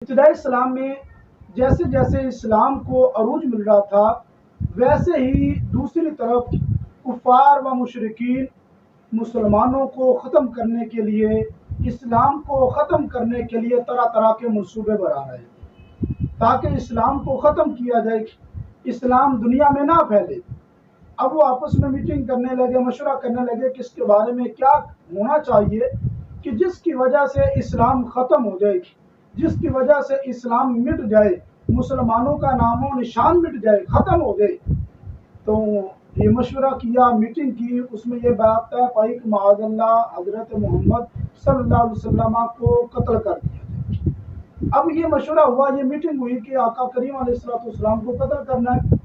ابتدائی اسلام میں جیسے جیسے اسلام کو عروج مل رہا تھا، ویسے ہی دوسری طرف کفار و مشرکین مسلمانوں کو ختم کرنے کے لیے، اسلام کو ختم کرنے کے لیے طرح طرح کے منصوبے بنا رہے ہیں تاکہ اسلام کو ختم کیا جائے، اسلام دنیا میں نہ پھیلے۔ اب وہ آپس میں میٹنگ کرنے لگے، مشورہ کرنے لگے کہ اس کے بارے میں کیا ہونا چاہیے کہ جس کی وجہ سے اسلام ختم ہو جائے، جس کی وجہ سے اسلام مٹ جائے، مسلمانوں کا نام و نشان مٹ جائے، ختم ہو جائے۔ تو یہ مشورہ کیا، میٹنگ کی، اس میں یہ بات طے پائی کہ معاذ اللہ حضرت محمد صلی اللہ علیہ وسلم کو قتل کر دیا جائے۔ اب یہ مشورہ ہوا، یہ میٹنگ ہوئی کہ آقا کریم علیہ السلام کو قتل کرنا ہے۔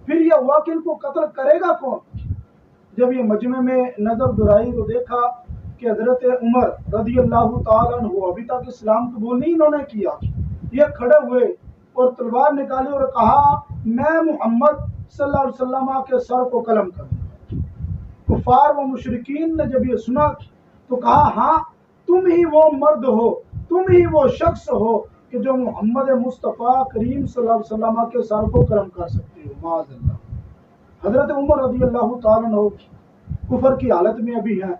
پھر یہ ہوا کہ ان کو قتل کرے گا کون؟ جب یہ مجمع میں نظر درائی تو دیکھا کہ حضرت عمر رضی اللہ تعالیٰ عنہ ابھی تک اسلام قبول نہیں انہوں نے کیا، یہ کھڑے ہوئے اور تلوار نکالی اور کہا میں محمد صلی اللہ علیہ وسلم کے سر کو قلم کروں گا۔ کفار و مشرکین نے جب یہ سنا تو کہا ہاں تم ہی وہ مرد ہو، تم ہی وہ شخص ہو کہ جو محمد مصطفیٰ کریم صلی اللہ علیہ وسلم کے سر کو قلم کر سکتے ہو، معاذ اللہ۔ حضرت عمر رضی اللہ تعالیٰ عنہ کفر کی حالت میں ابھی ہیں،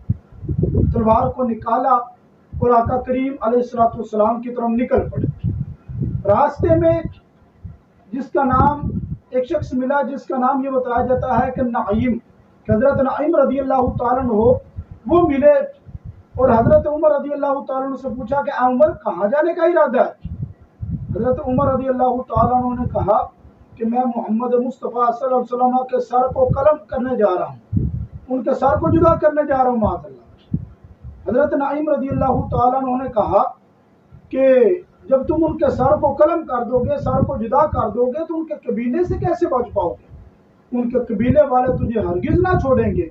تلوار کو نکالا اور آقا کریم علیہ السلام کی طرف نکل پڑے۔ راستے میں جس کا نام ایک شخص ملا جس کا نام یہ بتایا جاتا ہے کہ نعیم، کہ حضرت نعیم رضی اللہ تعالیٰ عنہ وہ ملے اور حضرت عمر رضی اللہ تعالیٰ عنہ سے پوچھا کہ عمر کہاں جانے کا ارادہ ہے؟ حضرت عمر رضی اللہ تعالیٰ عنہ نے کہا کہ میں محمد مصطفیٰ صلی اللہ علیہ وسلم کے سر کو قلم کرنے جا رہا ہوں، ان کے سر کو جدا کرنے جا رہا ہوں، معاذ اللہ۔ حضرت نعیم رضی اللہ تعالیٰ عنہ نے کہا کہ جب تم ان کے سر کو قلم کر دو گے، سر کو جدا کر دو گے تو ان کے قبیلے سے کیسے بچ پاؤ گے؟ ان کے قبیلے والے تجھے ہرگز نہ چھوڑیں گے۔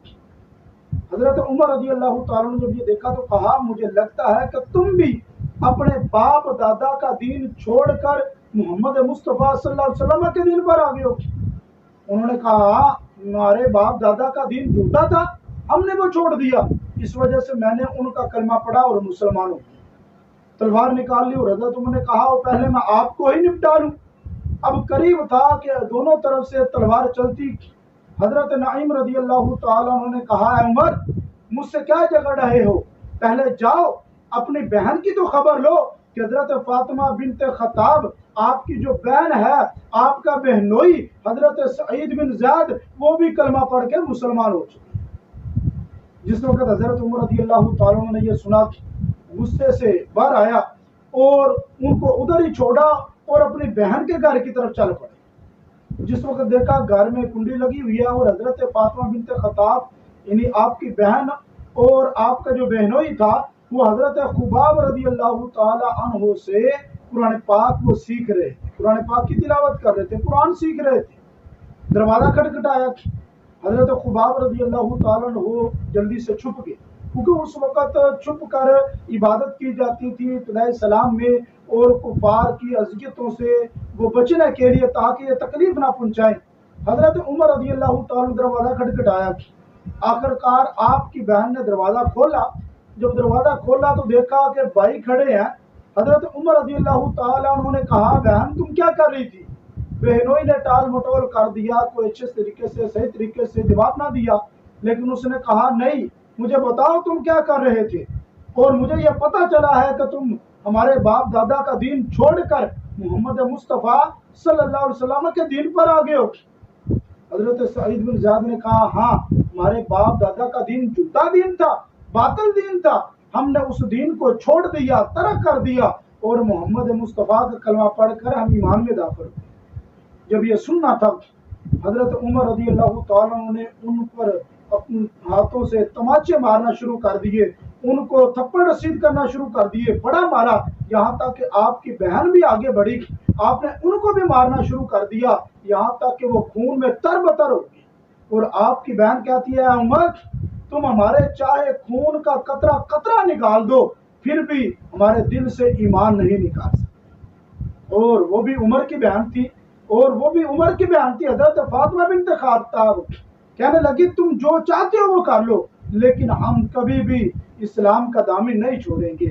حضرت عمر رضی اللہ تعالیٰ نے جب یہ دیکھا تو کہا مجھے لگتا ہے کہ تم بھی اپنے باپ دادا کا دین چھوڑ کر محمد مصطفیٰ صلی اللہ علیہ وسلم کے دین پر آ گئے ہو۔ انہوں نے کہا ہمارے باپ دادا کا دین جھوٹا تھا، ہم نے وہ چھوڑ دیا، اس وجہ سے میں نے ان کا کلمہ پڑھا اور مسلمان ہو گیا۔ تلوار نکال لی اور حضرت عمر نے کہا پہلے میں آپ کو ہی نپٹا لوں۔ اب قریب تھا کہ دونوں طرف سے تلوار چلتی۔ حضرت نعیم رضی اللہ تعالیٰ عنہ نے کہا اے عمر مجھ سے کیا جھگڑ رہے ہو؟ پہلے جاؤ اپنی بہن کی تو خبر لو کہ حضرت فاطمہ بنت خطاب آپ کی جو بہن ہے، آپ کا بہنوئی حضرت سعید بن زید وہ بھی کلمہ پڑھ کے مسلمان ہو چکے۔ جس وقت حضرت عمر رضی اللہ تعالیٰ عنہ نے یہ سنا غصے سے باہر آیا اور ان کو ادھر ہی چھوڑا اور اپنی بہن کے گھر کی طرف چل پڑے۔ جس وقت دیکھا گھر میں کنڈی لگی ہوئی ہے اور حضرت فاطمہ بنت خطاب یعنی آپ کی بہن اور آپ کا جو بہنوئی تھا وہ حضرت خباب رضی اللہ تعالی عنہ سے قرآن پاک وہ سیکھ رہے تھے، قرآن پاک کی تلاوت کر رہے تھے، قرآن سیکھ رہے تھے۔ دروازہ کھٹکھٹایا، حضرت خباب رضی اللہ تعالیٰ عنہ جلدی سے چھپ گئے کیونکہ اس وقت چھپ کر عبادت کی جاتی تھی ابتدائی سلام میں اور کفار کی اذیتوں سے وہ بچنے کے لیے تاکہ یہ تکلیف نہ پہنچائیں۔ حضرت عمر رضی اللہ تعالیٰ عنہ دروازہ کھٹکھٹایا، آخر کار آپ کی بہن نے دروازہ کھولا۔ جب دروازہ کھولا تو دیکھا کہ بھائی کھڑے ہیں۔ حضرت عمر رضی اللہ تعالیٰ عنہ نے کہا بہن تم کیا کر رہی تھی؟ بہنوئی نے ٹال مٹول کر دیا، کوئی اچھے طریقے سے صحیح طریقے سے جواب نہ دیا، لیکن اس نے کہا نہیں مجھے بتاؤ تم کیا کر رہے تھے، اور مجھے یہ پتہ چلا ہے کہ تم ہمارے باپ دادا کا دین چھوڑ کر محمد مصطفیٰ صلی اللہ علیہ وسلم کے دین پر آ گئے ہو۔ حضرت سعید بن زید نے کہا ہاں ہمارے باپ دادا کا دین جھوٹا دین تھا، باطل دین تھا، ہم نے اس دین کو چھوڑ دیا، ترک کر دیا اور محمد مصطفیٰ کا کلمہ پڑھ کر ہم ایمان میں داخل ہوئے۔ جب یہ سننا تھا حضرت عمر رضی اللہ تعالیٰ عنہ نے ان پر اپنے ہاتھوں سے تماچے مارنا شروع کر دیے، ان کو تھپڑ رسید کرنا شروع کر دیے، بڑا مارا، یہاں تک کہ آپ کی بہن بھی آگے بڑھی، آپ نے ان کو بھی مارنا شروع کر دیا، یہاں تک کہ وہ خون میں تر بتر ہو گئی۔ اور آپ کی بہن کہتی ہے عمر تم ہمارے چاہے خون کا قطرہ قطرہ نکال دو پھر بھی ہمارے دل سے ایمان نہیں نکال سکتے۔ اور وہ بھی عمر کی بہن تھی، حضرت فاطمہ بنت خطاب کہنے لگی تم جو چاہتے ہو وہ کر لو، لیکن ہم کبھی بھی اسلام کا دامن نہیں چھوڑیں گے،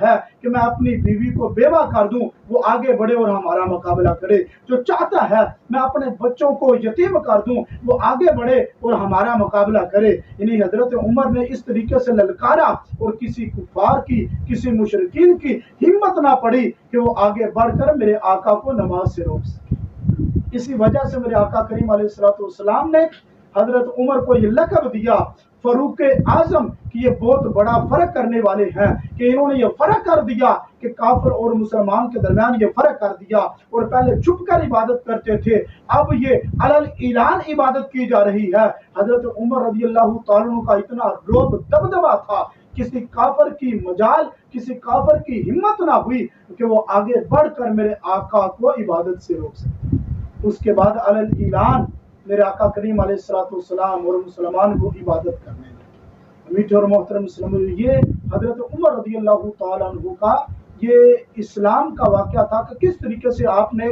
ہے کہ میں اپنی بیوی کو بیوہ کر دوں وہ آگے بڑھے اور ہمارا مقابلہ کرے، جو چاہتا ہے میں اپنے بچوں کو یتیم کر دوں وہ آگے بڑھے اور ہمارا مقابلہ کرے۔ یعنی حضرت عمر نے اس طریقے سے للکارا اور کسی کفار کی، کسی مشرکین کی ہمت نہ پڑی کہ وہ آگے بڑھ کر میرے آقا کو نماز سے روک سکے۔ اسی وجہ سے میرے آقا کریم علیہ السلام نے حضرت عمر کو یہ لقب دیا فاروق اعظم، کہ یہ بہت بڑا فرق کرنے والے ہیں، کہ انہوں نے یہ فرق کر دیا کہ کافر اور مسلمان کے درمیان یہ فرق کر دیا، اور پہلے چھپ کر عبادت کرتے تھے، اب یہ علل اعلان عبادت کی جا رہی ہے۔ حضرت عمر رضی اللہ تعالیٰ عنہ کا اتنا روب دبدبا تھا، کسی کافر کی مجال، کسی کافر کی ہمت نہ ہوئی کہ وہ آگے بڑھ کر میرے آقا کو عبادت سے روک سکے۔ اس کے بعد علل اعلان میرے آقا کریم علیہ السلام اور مسلمان کو عبادت کرنے لگے۔ میٹھے اور محترم مسلمانوں، یہ حضرت عمر رضی اللہ تعالیٰ عنہ کا یہ اسلام کا واقعہ تھا کہ کس طریقے سے آپ نے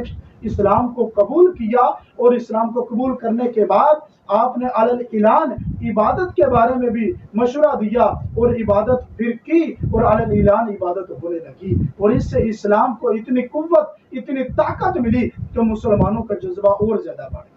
اسلام کو قبول کیا، اور اسلام کو قبول کرنے کے بعد آپ نے علل اعلان عبادت کے بارے میں بھی مشورہ دیا، اور عبادت پھر کی اور علل اعلان عبادت ہونے لگی، اور اس سے اسلام کو اتنی قوت، اتنی طاقت ملی کہ مسلمانوں کا جذبہ اور زیادہ بڑھ گیا۔